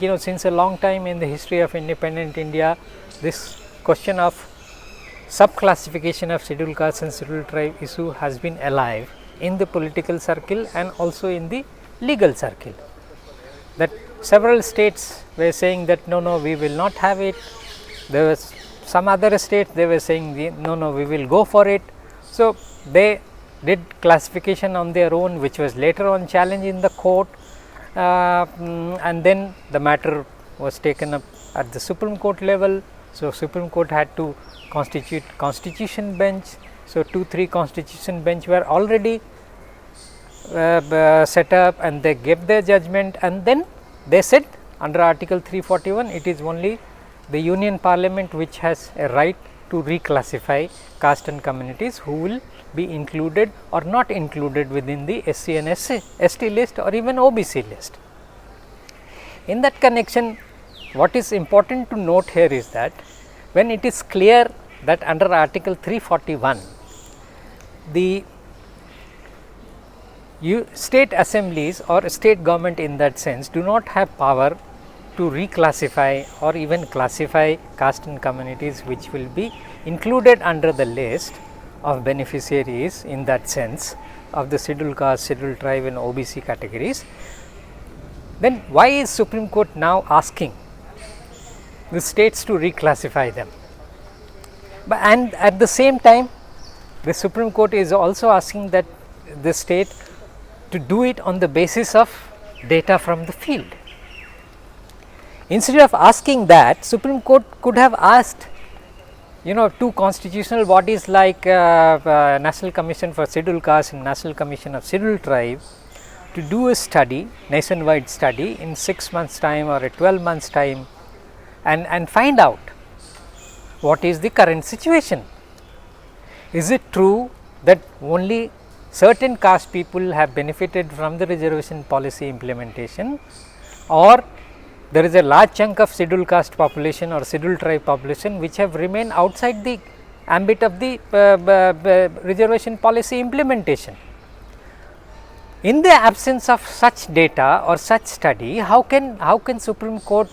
Since a long time in the history of independent India, this question of sub-classification of scheduled caste and scheduled tribe issue has been alive in the political circle and also in the legal circle. That several states were saying that no, we will not have it. There was some other states, they were saying no, we will go for it. So, they did classification on their own, which was later on challenged in the court. And then the matter was taken up at the Supreme Court level. So, Supreme Court had to constitute constitution bench. So, 2-3 constitution bench were already set up and they gave their judgment, and then they said under article 341 it is only the Union Parliament which has a right to reclassify caste and communities who will be included or not included within the SC and ST list or even OBC list. In that connection, what is important to note here is that when it is clear that under article 341 the state assemblies or state government in that sense do not have power to reclassify or even classify caste and communities which will be included under the list of beneficiaries in that sense of the scheduled caste, scheduled tribe and OBC categories, then why is Supreme Court now asking the states to reclassify them? And at the same time, the Supreme Court is also asking that the state to do it on the basis of data from the field. Instead of asking that, Supreme Court could have asked two constitutional bodies like National Commission for Scheduled Caste and National Commission of Scheduled Tribe to do a study, nationwide study in 6 months time or a 12 months time, and find out what is the current situation. Is it true that only certain caste people have benefited from the reservation policy implementation, or there is a large chunk of scheduled caste population or scheduled tribe population which have remained outside the ambit of the reservation policy implementation? In the absence of such data or such study, how can Supreme Court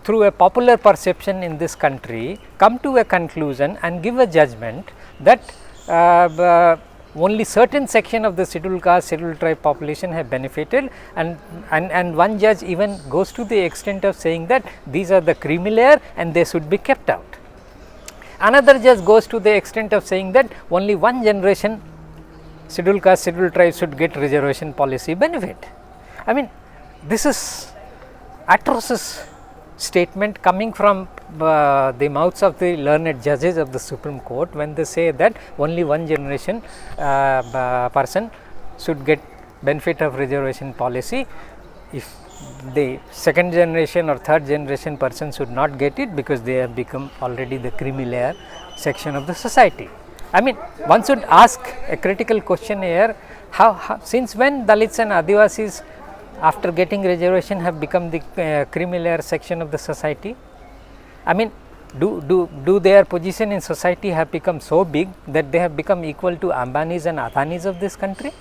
through a popular perception in this country come to a conclusion and give a judgment that only certain section of the scheduled caste, scheduled tribe population have benefited, and one judge even goes to the extent of saying that these are the creamy layer and they should be kept out. Another judge goes to the extent of saying that only one generation scheduled caste, scheduled tribe should get reservation policy benefit. I mean, this is atrocious statement coming from the mouths of the learned judges of the Supreme Court when they say that only one generation person should get benefit of reservation policy. If the second generation or third generation person should not get it because they have become already the creamy layer section of the society. I mean, one should ask a critical question here, how since when Dalits and Adivasis after getting reservation have become the creamy layer section of the society? I mean, do their position in society have become so big that they have become equal to Ambanis and Adanis of this country?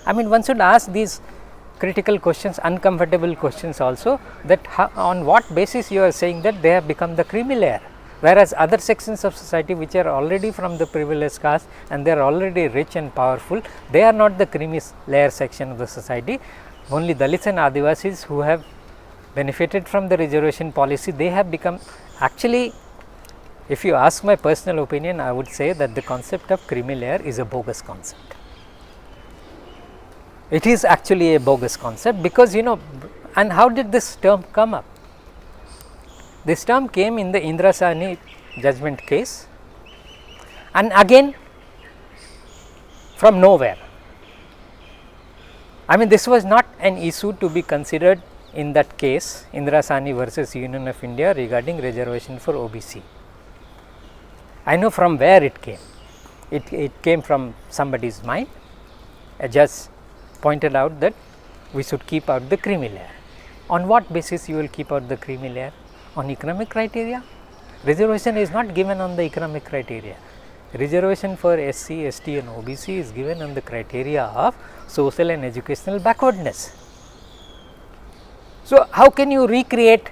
I mean, one should ask these critical questions, uncomfortable questions also, that on what basis you are saying that they have become the creamy layer, whereas other sections of society which are already from the privileged caste and they are already rich and powerful, they are not the creamy layer section of the society. Only Dalits and Adivasis who have benefited from the reservation policy, they have become, actually if you ask my personal opinion, I would say that the concept of creamy layer is a bogus concept. It is actually a bogus concept because and how did this term come up? This term came in the Indira Sahni judgment case, and again from nowhere. I mean, this was not an issue to be considered in that case, Indira Sahni versus Union of India, regarding reservation for OBC. I know from where it came. It came from somebody's mind. A judge pointed out that we should keep out the creamy layer. On what basis you will keep out the creamy layer? On economic criteria? Reservation is not given on the economic criteria. Reservation for SC, ST and OBC is given on the criteria of social and educational backwardness. So, how can you recreate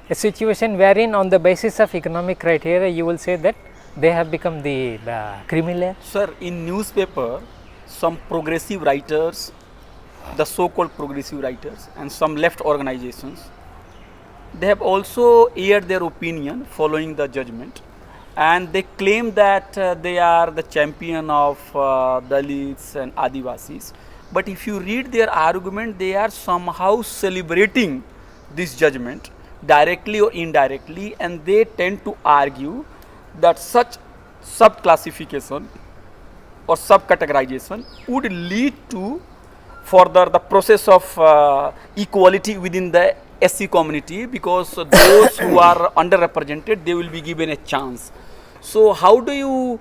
a situation wherein on the basis of economic criteria you will say that they have become the criminal? Sir, in newspaper, some progressive writers, the so-called progressive writers and some left organizations, they have also aired their opinion following the judgment, and they claim that they are the champion of Dalits and Adivasis. But if you read their argument, they are somehow celebrating this judgment directly or indirectly, and they tend to argue that such sub-classification or sub-categorization would lead to further the process of equality within the SC community, because those who are underrepresented, they will be given a chance. So, how do you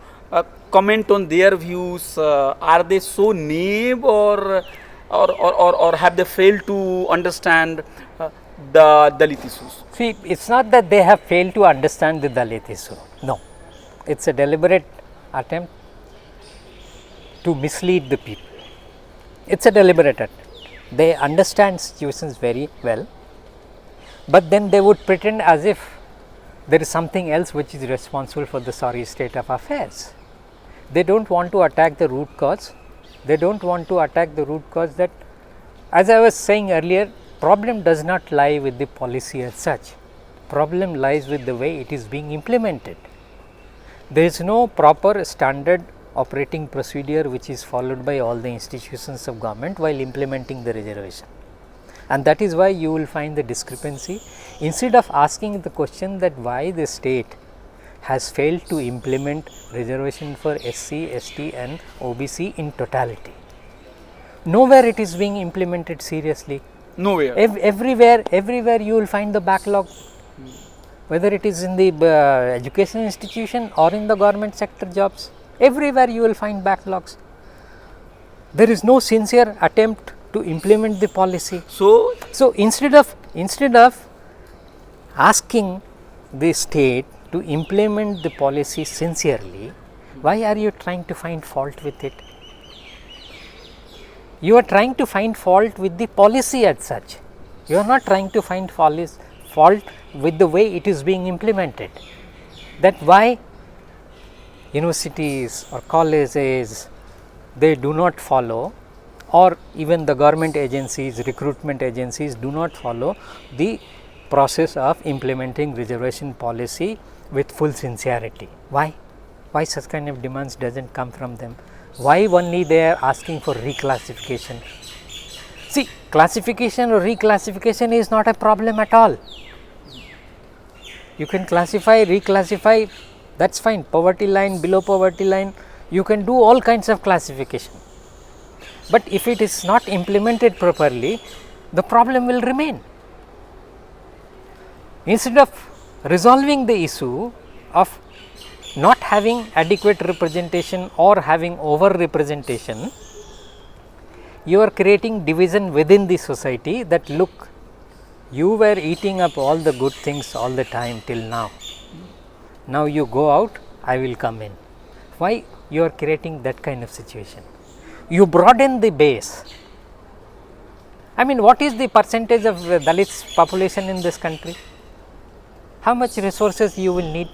comment on their views? Are they so naive, or have they failed to understand the Dalit issues? See, it is not that they have failed to understand the Dalit issue. No, it is a deliberate attempt to mislead the people. It is a deliberate attempt. They understand situations very well, but then they would pretend as if there is something else which is responsible for the sorry state of affairs. They do not want to attack the root cause. They do not want to attack the root cause that, as I was saying earlier, problem does not lie with the policy as such. Problem lies with the way it is being implemented. There is no proper standard operating procedure which is followed by all the institutions of government while implementing the reservation, and that is why you will find the discrepancy. Instead of asking the question that why the state has failed to implement reservation for SC, ST and OBC in totality, nowhere it is being implemented seriously. Nowhere. Everywhere you will find the backlog, whether it is in the education institution or in the government sector jobs. Everywhere you will find backlogs. There is no sincere attempt to implement the policy. So instead of asking the state to implement the policy sincerely, why are you trying to find fault with it? You are trying to find fault with the policy as such. You are not trying to find fault with the way it is being implemented. That why universities or colleges, they do not follow, or even the government agencies, recruitment agencies do not follow the process of implementing reservation policy with full sincerity. Why? Why such kind of demands does not come from them? Why only they are asking for reclassification? See, classification or reclassification is not a problem at all. You can classify, reclassify, that is fine, poverty line, below poverty line, you can do all kinds of classification. But if it is not implemented properly, the problem will remain. Instead of resolving the issue of not having adequate representation or having over representation, you are creating division within the society that look, you were eating up all the good things all the time till now. Now you go out, I will come in. Why you are creating that kind of situation? You broaden the base. I mean, what is the percentage of Dalits population in this country? How much resources you will need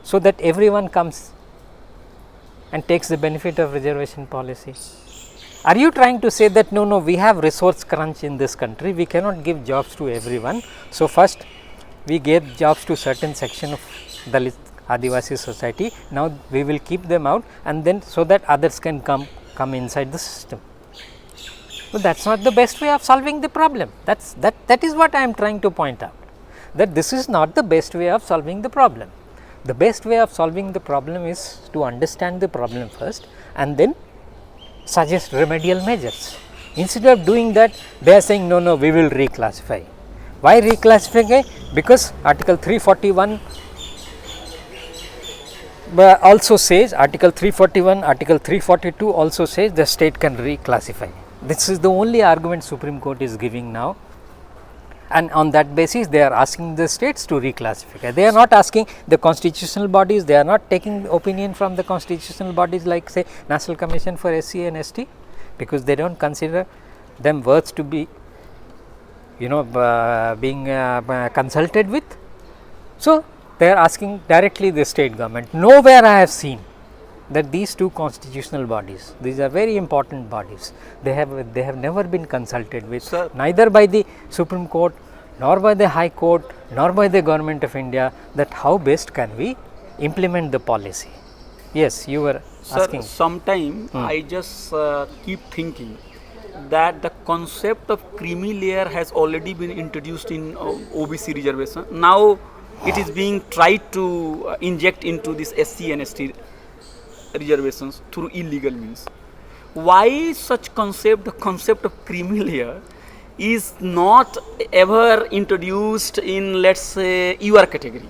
so that everyone comes and takes the benefit of reservation policy? Are you trying to say that no, we have resource crunch in this country, we cannot give jobs to everyone, so first we gave jobs to certain section of Dalit Adivasi society, now we will keep them out and then so that others can come inside the system? But that is not the best way of solving the problem. That is what I am trying to point out, that this is not the best way of solving the problem. The best way of solving the problem is to understand the problem first and then suggest remedial measures. Instead of doing that, they are saying no, we will reclassify. Why reclassify? Because article 341 also says, article 341, article 342 also says the state can reclassify. This is the only argument Supreme Court is giving now, and on that basis they are asking the states to reclassify. They are not asking the constitutional bodies, they are not taking opinion from the constitutional bodies like say National Commission for SC and ST, because they do not consider them worth to be being consulted with. So, they are asking directly the state government. Nowhere I have seen that these two constitutional bodies, these are very important bodies, they have never been consulted with, Sir, neither by the Supreme Court, nor by the High Court, nor by the Government of India, that how best can we implement the policy. Yes, you were asking. Sir, sometime I just keep thinking that the concept of creamy layer has already been introduced in OBC reservation. Now it is being tried to inject into this SC and ST reservations through illegal means. Why such concept, the concept of creamy layer, is not ever introduced in, let's say, UR category?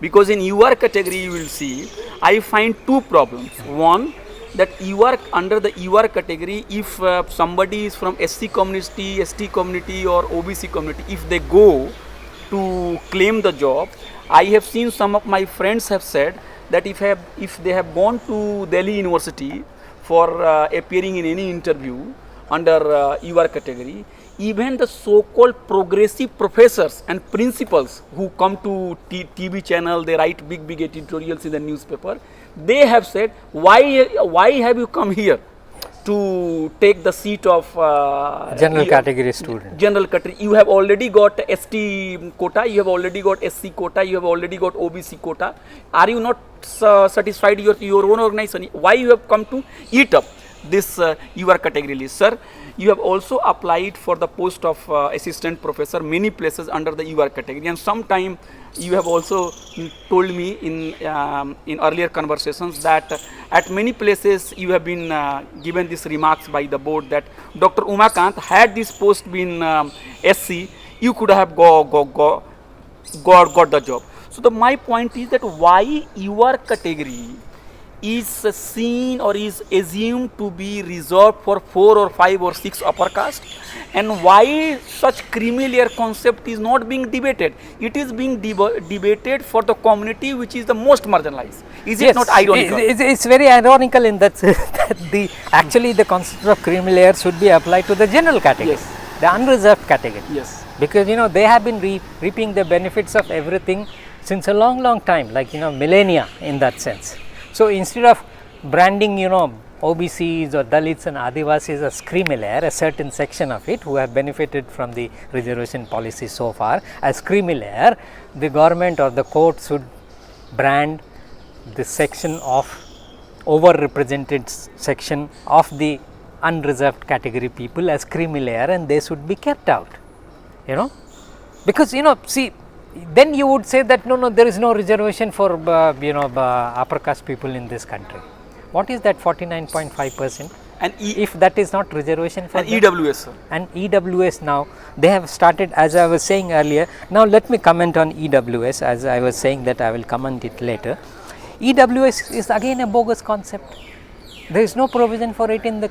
Because in UR category you will see, I find two problems. One, that UR, under the UR category, if somebody is from SC community, ST community or OBC community, if they go to claim the job, I have seen some of my friends have said that if they have gone to Delhi University for appearing in any interview under UR category, even the so-called progressive professors and principals who come to TV channel, they write big editorials in the newspaper, they have said, why have you come here to take the seat of general category student? General category. You have already got ST quota, you have already got SC quota, you have already got OBC quota. Are you not satisfied with your own organization? Why you have come to eat up this UR category list? Sir, you have also applied for the post of assistant professor many places under the UR category, and sometime you have also told me in earlier conversations that at many places you have been given these remarks by the board that Dr. Umakant, had this post been SC, you could have got the job. So my point is that why UR category is seen or is assumed to be reserved for 4 or 5 or 6 upper caste, and why such creamy layer concept is not being debated. It is being debated for the community which is the most marginalized. Is it not ironical? It's very ironical in that actually the concept of creamy layer should be applied to the general category, yes, the unreserved category. Yes. Because they have been reaping the benefits of everything since a long time, like millennia in that sense. So instead of branding OBCs or Dalits and Adivasis as creamy layer, a certain section of it who have benefited from the reservation policy so far as creamy layer, the government or the court should brand the section of overrepresented section of the unreserved category people as creamy layer, and they should be kept out, because see, then you would say that no, there is no reservation for upper caste people in this country. What is that 49.5%? And if that is not reservation for and EWS, sir. And EWS, now they have started, as I was saying earlier. Now let me comment on EWS, as I was saying that I will comment it later. EWS is again a bogus concept. There is no provision for it in the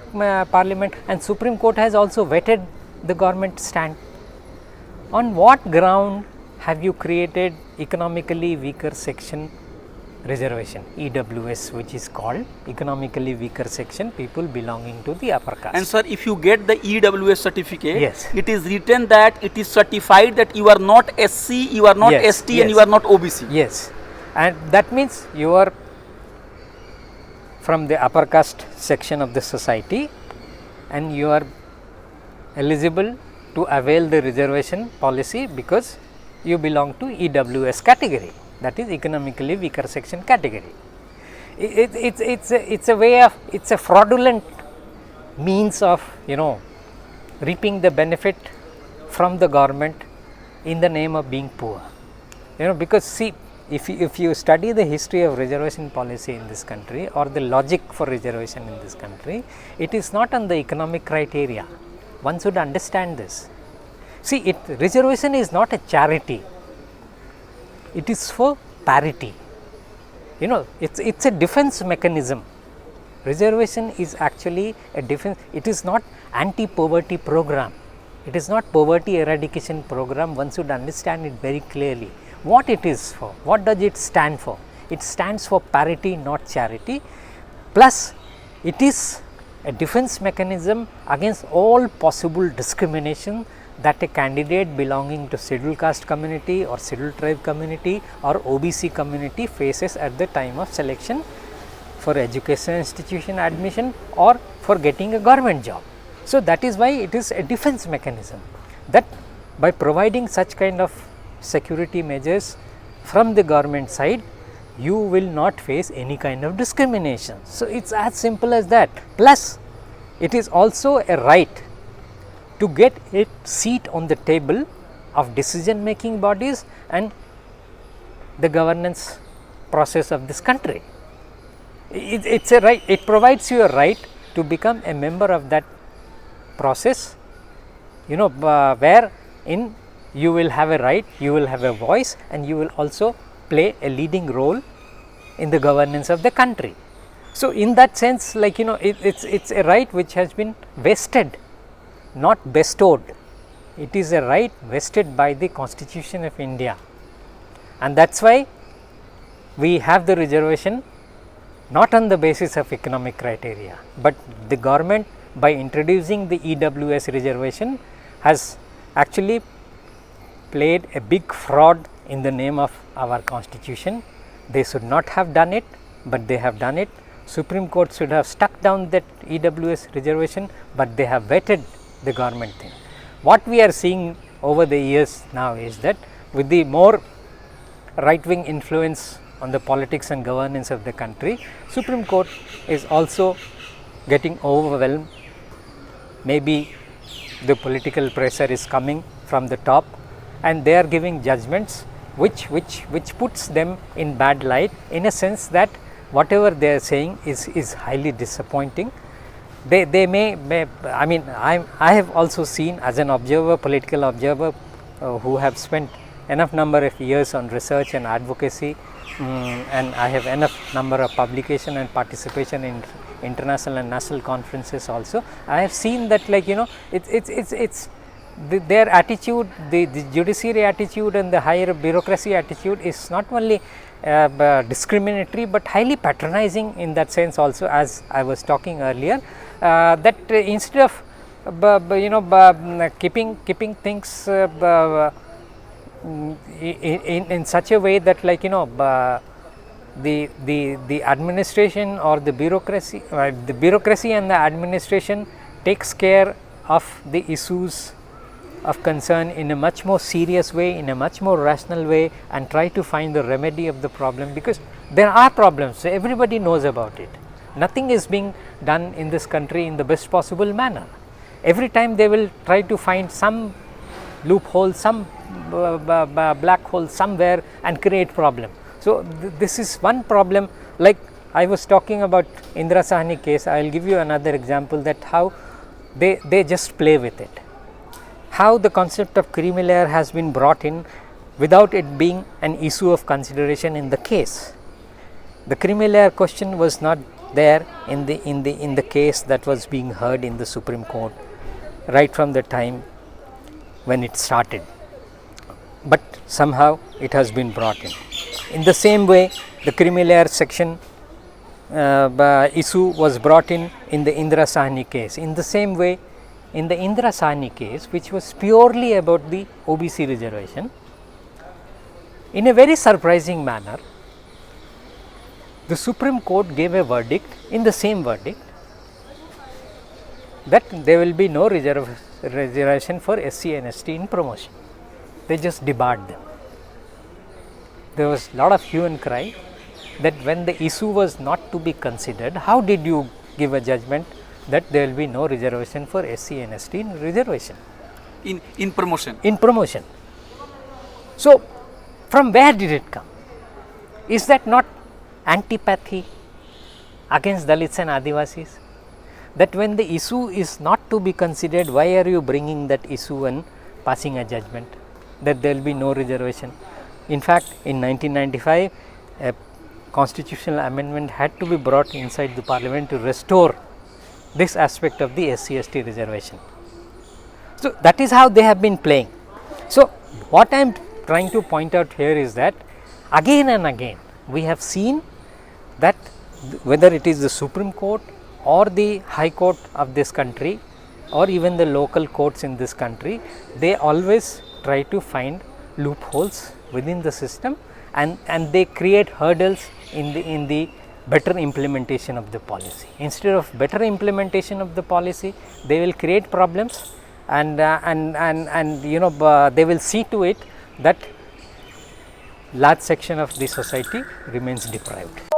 parliament, and Supreme Court has also vetted the government stand. On what ground have you created economically weaker section reservation, EWS, which is called economically weaker section, people belonging to the upper caste? And sir, if you get the EWS certificate, yes, it is written that it is certified that you are not SC, you are not yes, ST, yes, and you are not OBC. Yes, and that means you are from the upper caste section of the society and you are eligible to avail the reservation policy because you belong to EWS category, that is economically weaker section category. It's a way of, it's a fraudulent means of reaping the benefit from the government in the name of being poor. Because see, if you study the history of reservation policy in this country or the logic for reservation in this country, it is not on the economic criteria. One should understand this. See, reservation is not a charity, it is for parity. It's a defense mechanism. Reservation is actually a defense, it is not anti-poverty program, it is not poverty eradication program. One should understand it very clearly. What it is for, what does it stand for? It stands for parity, not charity, plus it is a defense mechanism against all possible discrimination that a candidate belonging to scheduled caste community or scheduled tribe community or OBC community faces at the time of selection for education institution admission or for getting a government job. So, that is why it is a defense mechanism, that by providing such kind of security measures from the government side, you will not face any kind of discrimination. So, it is as simple as that. Plus, it is also a right to get a seat on the table of decision making bodies and the governance process of this country. It is a right, it provides you a right to become a member of that process, where in you will have a right, you will have a voice, and you will also play a leading role in the governance of the country. So, in that sense, like it's a right which has been vested, not bestowed. It is a right vested by the Constitution of India, and that is why we have the reservation not on the basis of economic criteria, but the government, by introducing the EWS reservation, has actually played a big fraud in the name of our constitution. They should not have done it, but they have done it. Supreme Court should have stuck down that EWS reservation, but they have vetted the government thing. What we are seeing over the years now is that with the more right wing influence on the politics and governance of the country, Supreme Court is also getting overwhelmed. Maybe the political pressure is coming from the top, and they are giving judgments which puts them in bad light, in a sense that whatever they are saying is highly disappointing. They may I mean, I have also seen, as an observer, political observer, who have spent enough number of years on research and advocacy, and I have enough number of publication and participation in international and national conferences also. I have seen that, like it's their attitude, the judiciary attitude and the higher bureaucracy attitude is not only discriminatory, but highly patronizing in that sense also, as I was talking earlier, that instead of keeping things in such a way that, like the administration or the bureaucracy and the administration takes care of the issues of concern in a much more serious way, in a much more rational way, and try to find the remedy of the problem, because there are problems, so everybody knows about it. Nothing is being done in this country in the best possible manner. Every time they will try to find some loophole, some black hole somewhere and create problem. So, this is one problem. Like I was talking about Indira Sahni case, I will give you another example, that how they just play with it. How the concept of creamy layer has been brought in without it being an issue of consideration in the case. The creamy layer question was not there in the case that was being heard in the Supreme Court right from the time when it started, but somehow it has been brought in. In the same way, the creamy layer section issue was brought in the Indira Sahni case. In the same way, in the Indira Sahni case, which was purely about the OBC reservation, in a very surprising manner, the Supreme Court gave a verdict, in the same verdict, that there will be no reservation for SC and ST in promotion. They just debarred them. There was a lot of hue and cry that when the issue was not to be considered, how did you give a judgment that there will be no reservation for SC and ST in reservation? In promotion. In promotion. So, from where did it come? Is that not antipathy against Dalits and Adivasis? That when the issue is not to be considered, why are you bringing that issue and passing a judgment that there will be no reservation? In fact, in 1995, a constitutional amendment had to be brought inside the parliament to restore this aspect of the SC-ST reservation. So, that is how they have been playing. So, what I am trying to point out here is that again and again we have seen that whether it is the Supreme Court or the High Court of this country, or even the local courts in this country, they always try to find loopholes within the system, and they create hurdles in the better implementation of the policy. Instead of better implementation of the policy, they will create problems, and they will see to it that large section of the society remains deprived.